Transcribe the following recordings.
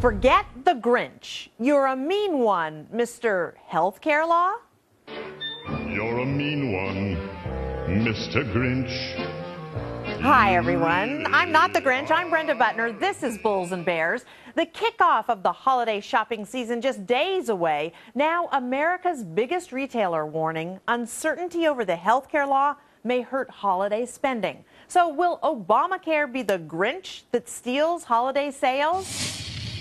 Forget the Grinch. You're a mean one, Mr. Healthcare Law. You're a mean one, Mr. Grinch. Hi, everyone. I'm not the Grinch. I'm Brenda Butner. This is Bulls and Bears. The kickoff of the holiday shopping season just days away. Now, America's biggest retailer warning, uncertainty over the healthcare law may hurt holiday spending. So will Obamacare be the Grinch that steals holiday sales?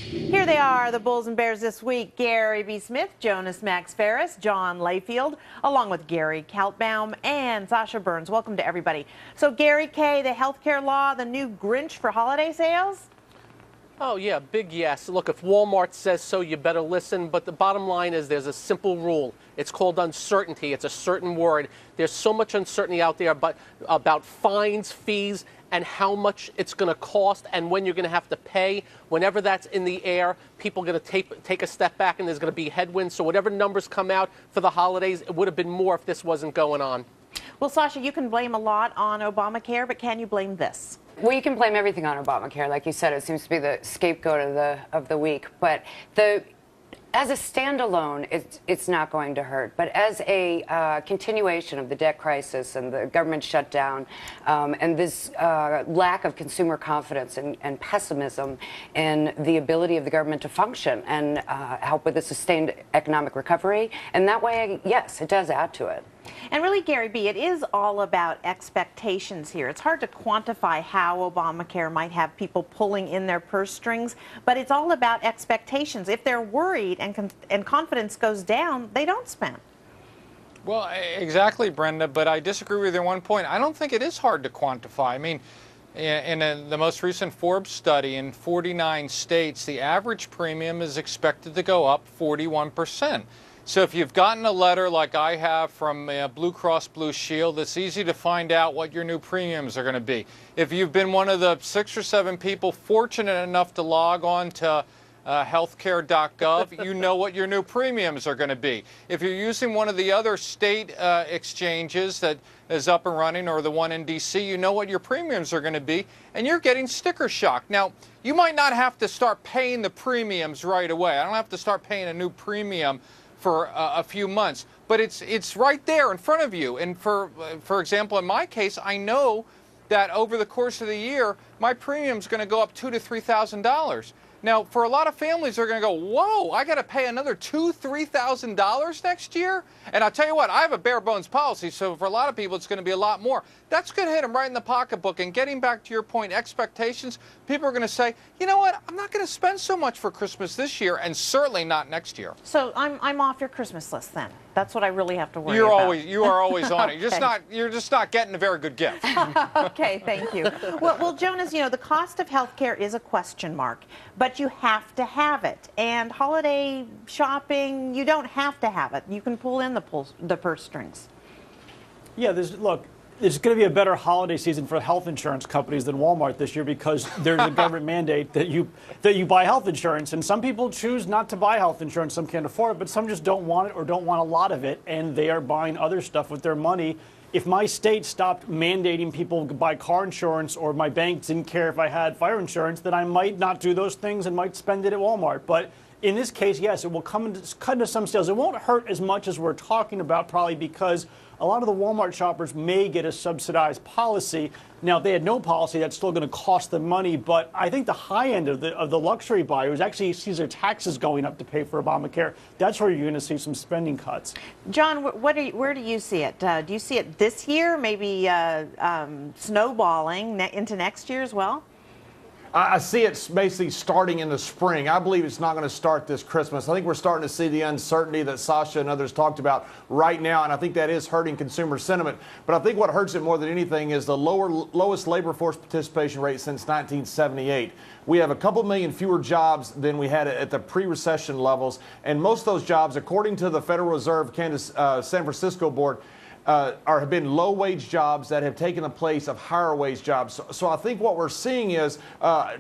Here they are, the Bulls and Bears this week. Gary B. Smith, Jonas Max Ferris, John Layfield, along with Gary Kaltbaum and Sasha Burns. Welcome to everybody. So Gary K., the healthcare law, the new Grinch for holiday sales? Oh, yeah, big yes. Look, if Walmart says so, you better listen. But the bottom line is there's a simple rule. It's called uncertainty. It's a certain word. There's so much uncertainty out there about fines, fees, and how much it's going to cost and when you're going to have to pay. Whenever that's in the air, people are going to take a step back and there's going to be headwinds. So whatever numbers come out for the holidays, it would have been more if this wasn't going on. Well, Sasha, you can blame a lot on Obamacare, but can you blame this? Well, you can blame everything on Obamacare. Like you said, it seems to be the scapegoat of the week. But as a standalone, it's not going to hurt. But as a continuation of the debt crisis and the government shutdown and this lack of consumer confidence and pessimism in the ability of the government to function and help with a sustained economic recovery, and that way, yes, it does add to it. And really, Gary B., it is all about expectations here. It's hard to quantify how Obamacare might have people pulling in their purse strings, but it's all about expectations. If they're worried and confidence goes down, they don't spend. Well, exactly, Brenda, but I disagree with you on one point. I don't think it is hard to quantify. I mean, in the most recent Forbes study, in 49 states, the average premium is expected to go up 41%. So if you've gotten a letter like I have from Blue Cross Blue Shield, it's easy to find out what your new premiums are going to be. If you've been one of the 6 or 7 people fortunate enough to log on to healthcare.gov, you know what your new premiums are going to be. If you're using one of the other state exchanges that is up and running, or the one in D.C., you know what your premiums are going to be, and you're getting sticker shock. Now, you might not have to start paying the premiums right away. I don't have to start paying a new premium for a few months, but it's right there in front of you. And for example, in my case, I know that over the course of the year, my premium's going to go up $2,000 to $3,000. Now, for a lot of families, they're going to go, whoa, I got to pay another $2,000, $3,000 next year? And I'll tell you what, I have a bare bones policy, so for a lot of people, it's going to be a lot more. That's going to hit them right in the pocketbook. And getting back to your point, expectations, people are going to say, you know what, I'm not going to spend so much for Christmas this year, and certainly not next year. So I'm off your Christmas list then. That's what I really have to worry about. You are always on it. Okay. You're just not getting a very good gift. Okay, thank you. Well, Jonas, you know, the cost of health care is a question mark, but you have to have it. And holiday shopping, you don't have to have it. You can pull in the purse strings. Yeah, look, there's going to be a better holiday season for health insurance companies than Walmart this year because there's a government mandate that you buy health insurance. And some people choose not to buy health insurance. Some can't afford it, but some just don't want it or don't want a lot of it, and they are buying other stuff with their money. If my state stopped mandating people to buy car insurance, or my bank didn't care if I had fire insurance, then I might not do those things and might spend it at Walmart. But in this case, yes, it will cut into some sales. It won't hurt as much as we're talking about, probably because a lot of the Walmart shoppers may get a subsidized policy. Now, if they had no policy, that's still going to cost them money. But I think the high end of the luxury buyers actually sees their taxes going up to pay for Obamacare. That's where you're going to see some spending cuts. John, where do you see it? Do you see it this year, maybe snowballing into next year as well? I see it basically starting in the spring. I believe it's not going to start this Christmas. I think we're starting to see the uncertainty that Sasha and others talked about right now, and I think that is hurting consumer sentiment. But I think what hurts it more than anything is the lowest labor force participation rate since 1978. We have a couple million fewer jobs than we had at the pre-recession levels, and most of those jobs, according to the Federal Reserve San Francisco board, have been low-wage jobs that have taken the place of higher-wage jobs. So I think what we're seeing is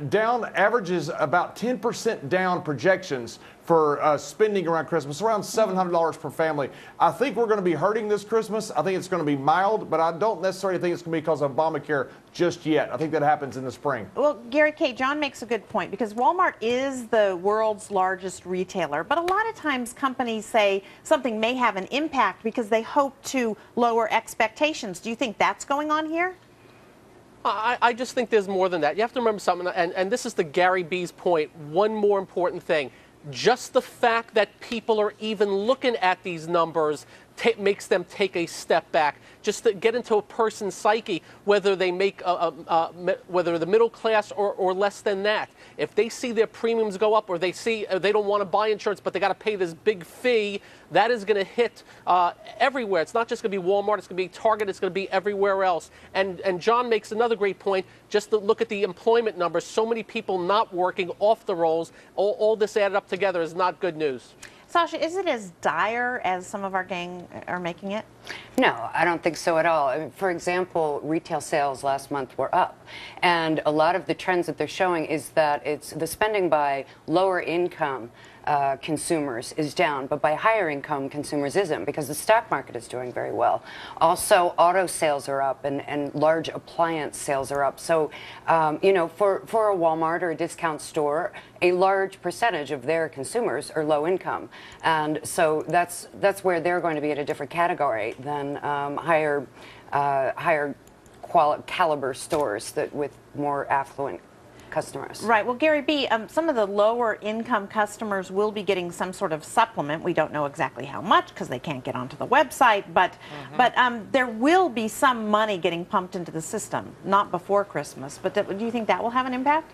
down averages about 10% down projections for spending around Christmas, around $700 per family. I think we're going to be hurting this Christmas. I think it's going to be mild, but I don't necessarily think it's going to be because of Obamacare just yet. I think that happens in the spring. Well, Gary K., John makes a good point, because Walmart is the world's largest retailer, but a lot of times companies say something may have an impact because they hope to lower expectations. Do you think that's going on here? I just think there's more than that. You have to remember something, and this is the Gary B's point, one more important thing. Just the fact that people are even looking at these numbers makes them take a step back. Just to get into a person's psyche, whether they make whether the middle class or less than that. If they see their premiums go up, or they see they don't want to buy insurance, but they got to pay this big fee, that is going to hit everywhere. It's not just going to be Walmart. It's going to be Target. It's going to be everywhere else. And John makes another great point. Just to look at the employment numbers. So many people not working, off the rolls. All this added up together is not good news. Sasha, is it as dire as some of our gang are making it? No, I don't think so at all. I mean, for example, retail sales last month were up. And a lot of the trends that they're showing is that it's the spending by lower income consumers is down, but by higher income consumers isn't, because the stock market is doing very well. Also, auto sales are up, and large appliance sales are up. So, you know, for a Walmart or a discount store, a large percentage of their consumers are low income. And so that's where they're going to be at a different category than higher caliber stores that with more affluent customers. Right. Well, Gary B., some of the lower income customers will be getting some sort of supplement. We don't know exactly how much because they can't get onto the website, but there will be some money getting pumped into the system, not before Christmas. But do you think that will have an impact?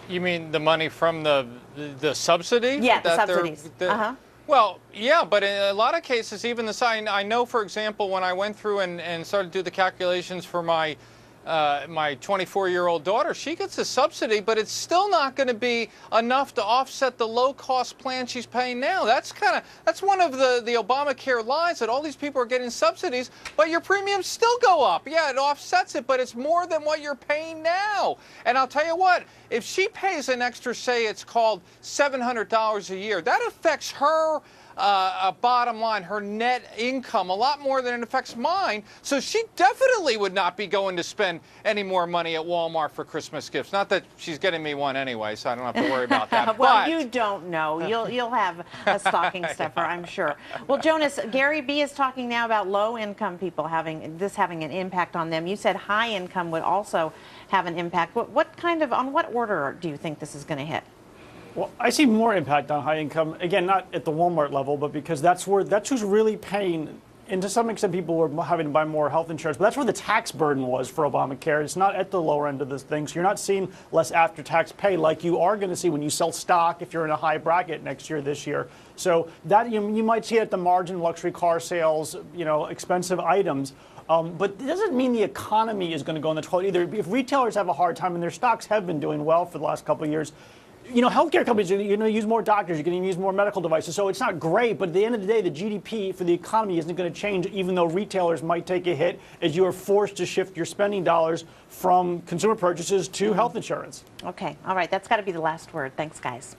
You mean the money from the subsidy? Yeah, the subsidies. Well, yeah, but in a lot of cases, even the sign. I know, for example, when I went through and started to do the calculations for my 24-year-old daughter, she gets a subsidy, but it's still not going to be enough to offset the low-cost plan she's paying now. That's one of the Obamacare lies, that all these people are getting subsidies, but your premiums still go up. Yeah, it offsets it, but it's more than what you're paying now. And I'll tell you what, if she pays an extra, say it's called $700 a year, that affects her bottom line, her net income, a lot more than it affects mine. So she definitely would not be going to spend any more money at Walmart for Christmas gifts. Not that she's getting me one anyway, so I don't have to worry about that. Well, you don't know. You'll have a stocking stuffer, I'm sure. Well, Jonas, Gary B. is talking now about low-income people having an impact on them. You said high income would also have an impact. On what order do you think this is going to hit? Well, I see more impact on high income, again, not at the Walmart level, but because that's who's really paying, and to some extent people were having to buy more health insurance, but that's where the tax burden was for Obamacare. It's not at the lower end of this thing, so you're not seeing less after-tax pay like you are going to see when you sell stock if you're in a high bracket next year, this year. So that you might see it at the margin, luxury car sales, you know, expensive items. But it doesn't mean the economy is going to go in the toilet either. If retailers have a hard time, and their stocks have been doing well for the last couple of years, you know, healthcare companies are going to use more doctors, you're going to use more medical devices, so it's not great, but at the end of the day, the GDP for the economy isn't going to change, even though retailers might take a hit as you are forced to shift your spending dollars from consumer purchases to health insurance. Okay, all right, that's got to be the last word. Thanks, guys.